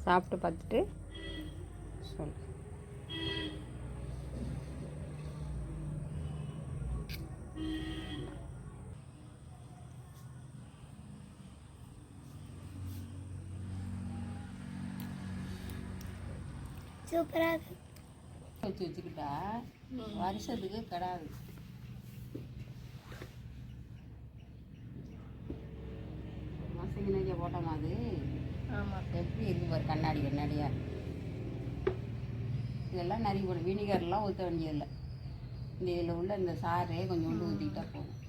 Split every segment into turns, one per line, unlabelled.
சாப்பிட்டு பார்த்துட்டு சொல்.
சூப்பராக
வச்சுக்கிட்டா வருஷத்துக்கு கிடாது. மாசங்க போட்டோமா அது. ஆமாம், எப்படி இருக்கு பாரு, கண்ணாடியா. இதெல்லாம் நிறைய போடும். வினிகர்லாம் ஊற்ற வேண்டியதில்லை. இந்த இதில் உள்ள இந்த சாறை கொஞ்சோண்டு ஊற்றிக்கிட்டா போதும்.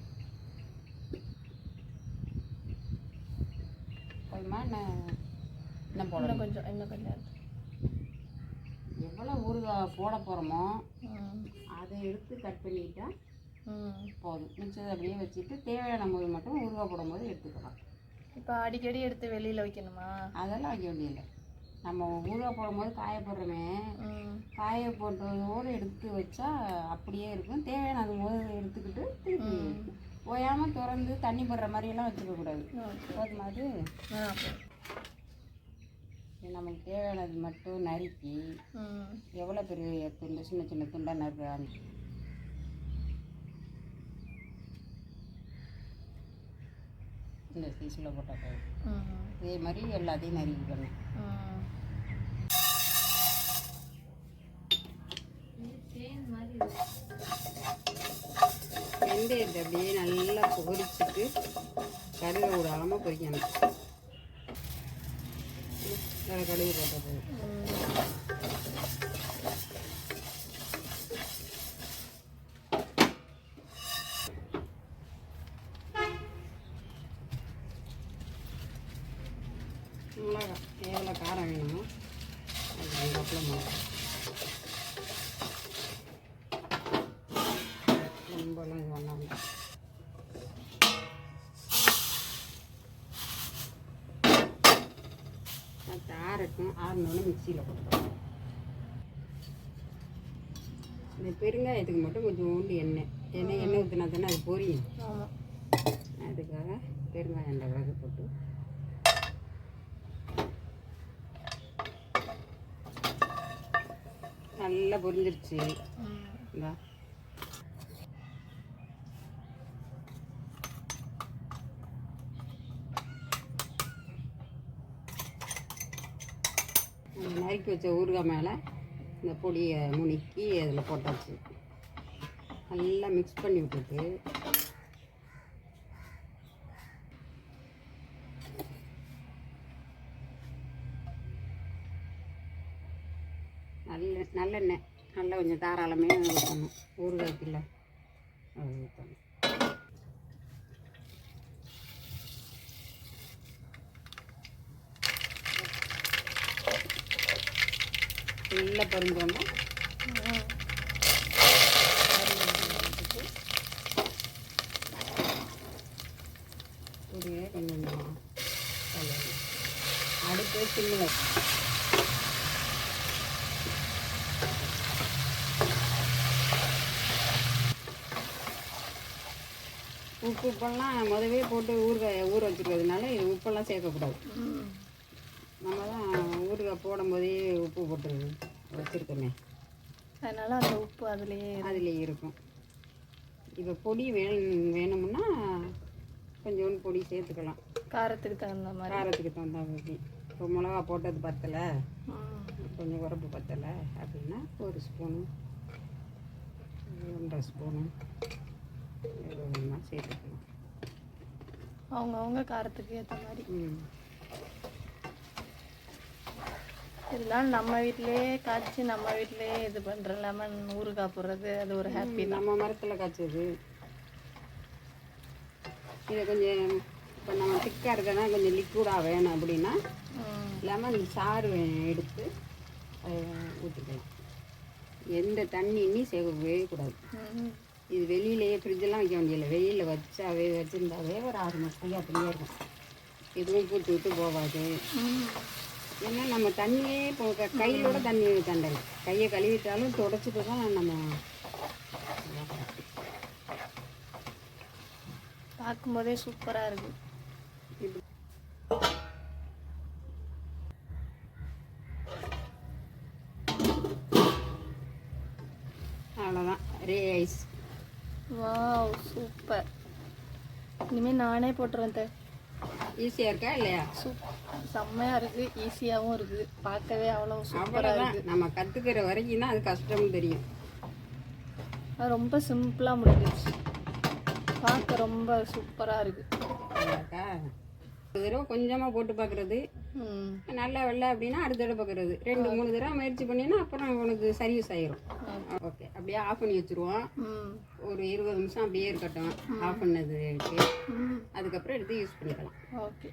போதுமா? என்ன போடணும்? கொஞ்சம் எவ்வளோ ஊறுகாய் போட போகிறோமோ அதை எடுத்து கட் பண்ணிக்கிட்டா போதும். மிச்சத்தை அப்படியே வச்சுட்டு தேவையான போது மட்டும் ஊறுகாய் போடும்போது எடுத்துக்கலாம்.
இப்போ அடிக்கடி எடுத்து வெளியில் வைக்கணுமா?
அதெல்லாம் வைக்க வேண்டியதில்லை. நம்ம ஊறுகாய் போடும்போது காய போடுறோமே, காய போட்டதோடு எடுத்து வச்சா அப்படியே இருக்கும். தேவையான அது போது எடுத்துக்கிட்டு திருப்பி ஓயாமல் திறந்து தண்ணி போடுற மாதிரியெல்லாம் வச்சுக்கக்கூடாது. போதுமா? அது நமக்கு தேவையானது மட்டும் நறுக்கி எவ்வளோ பெரிய துண்டு, சின்ன சின்ன துண்டாக நறுக்கிறாங்க. இந்த சைஸில் போட்டால் போதும். இதே மாதிரி எல்லாத்தையும் நறுக்கிக்கணும். வெந்தயத்தை அப்படியே நல்லா பொரிச்சிட்டு கடுகு விடாமல் பொரிக்கணும். கடுகு போட்டால் போதும். மிளகா எவ்வளோ காரம் வேணுமோ அது கப்பில் மிளகா. ரொம்பலாம் இது பண்ணாமல் ஆறட்டும். ஆறினோடனே மிக்சியில் போட்டுக்கலாம். இந்த பெருங்காயத்துக்கு மட்டும் கொஞ்சோண்டு எண்ணெய் ஊற்றினா தானே அது பொரியும். அதுக்காக பெருங்காயம் அந்த வகை போட்டு நல்லா பொரிஞ்சிருச்சு. இந்தா நறுக்கி வச்ச ஊறுகாய் மேலே இந்த பொடியை முணுக்கி அதில் போட்டாச்சு. நல்லா மிக்ஸ் பண்ணி விட்டுட்டு நல்லெண்ணெய் நல்லா கொஞ்சம் தாராளமே ஊற்றணும். ஊறுகாய்க்குள்ள அது ஊற்றணும். நல்லா பருந்தோன்னா கொஞ்சம் அடுத்து சிம்மில் உப்பெல்லாம் முதவே போட்டு ஊற வச்சுருக்கிறதுனால இது உப்பெல்லாம் சேர்க்கக்கூடாது. நம்ம தான் ஊறுகாய் போடும்போதே உப்பு போட்டு வச்சுருக்கோமே,
அதனால் அந்த உப்பு அதுலேயே
இருக்கும். இப்போ பொடி வேணும்னா கொஞ்சோண்டு பொடி சேர்த்துக்கலாம்.
காரத்துக்கு தகுந்த
மாதிரி. இப்போ மிளகா போட்டது பத்தலை, கொஞ்சம் உரப்பு பத்தலை அப்படின்னா 1 ஸ்பூனு 1.5 ஸ்பூனு சேர்த்துக்கலாம்.
அவங்கவுங்க காரத்துக்கு ஏற்ற மாதிரி. இதெல்லாம் நம்ம வீட்டிலே காய்ச்சி நம்ம வீட்டிலே இது பண்ணுற லெமன் ஊறுகாய் போடுறது அது ஒரு ஹாப்பி.
நம்ம மரத்தில் காய்ச்சது. இதை கொஞ்சம் இப்போ நம்ம திக்காக இருக்கனா கொஞ்சம் லிக்விடாக வேணும் அப்படின்னா லெமன் சாறு எடுத்து ஊற்றிக்கலாம். எந்த தண்ணியுமே சேர்க்கவே கூடாது. இது வெளியிலேயே ஃப்ரிட்ஜெல்லாம் வைக்க வேண்டியதில்லை. வெயிலில் வச்சுருந்தாவே ஒரு 6 மாதத்துக்கு அப்படியே இருக்கும். எதுவும் பூத்து விட்டு போகாது. ஏன்னா நம்ம தண்ணியே கையிலோட தண்ணி தண்டலை. கையை கழுவிட்டாலும் தொடச்சிட்டு தான் நம்ம
பார்க்கும்போதே சூப்பராக இருக்குது. இனிமேல் நானே போட்டுருவேன்
ஈஸியாக இருக்கா இல்லையா?
செம்மையாக இருக்குது, ஈஸியாகவும் இருக்குது, பார்க்கவே அவ்வளோ சூப்பராக
அவ்வளோதான்.
இருக்குது.
நம்ம கற்றுக்கிற வரைக்கும் தான் அது கஷ்டம்னு தெரியும்.
அது ரொம்ப சிம்பிளாக முடிஞ்சிருச்சு, பார்க்க ரொம்ப சூப்பராக இருக்குது.
அக்கா ஒரு தடவை கொஞ்சமாக போட்டு பார்க்குறது, நல்லா வெள்ளை அப்படின்னா அடுத்த தடவை பார்க்குறது, 2-3 தடவை முயற்சி பண்ணினா அப்புறம் உனக்கு சர்வீஸ் ஆயிரும். ஓகே, அப்படியே ஆஃப் பண்ணி வச்சுருவோம். ஒரு 20 நிமிஷம் அப்படியே இருக்கட்டும் ஆஃப் பண்ணதுக்கு. அதுக்கப்புறம் எடுத்து யூஸ் பண்ணிக்கலாம்.
ஓகே.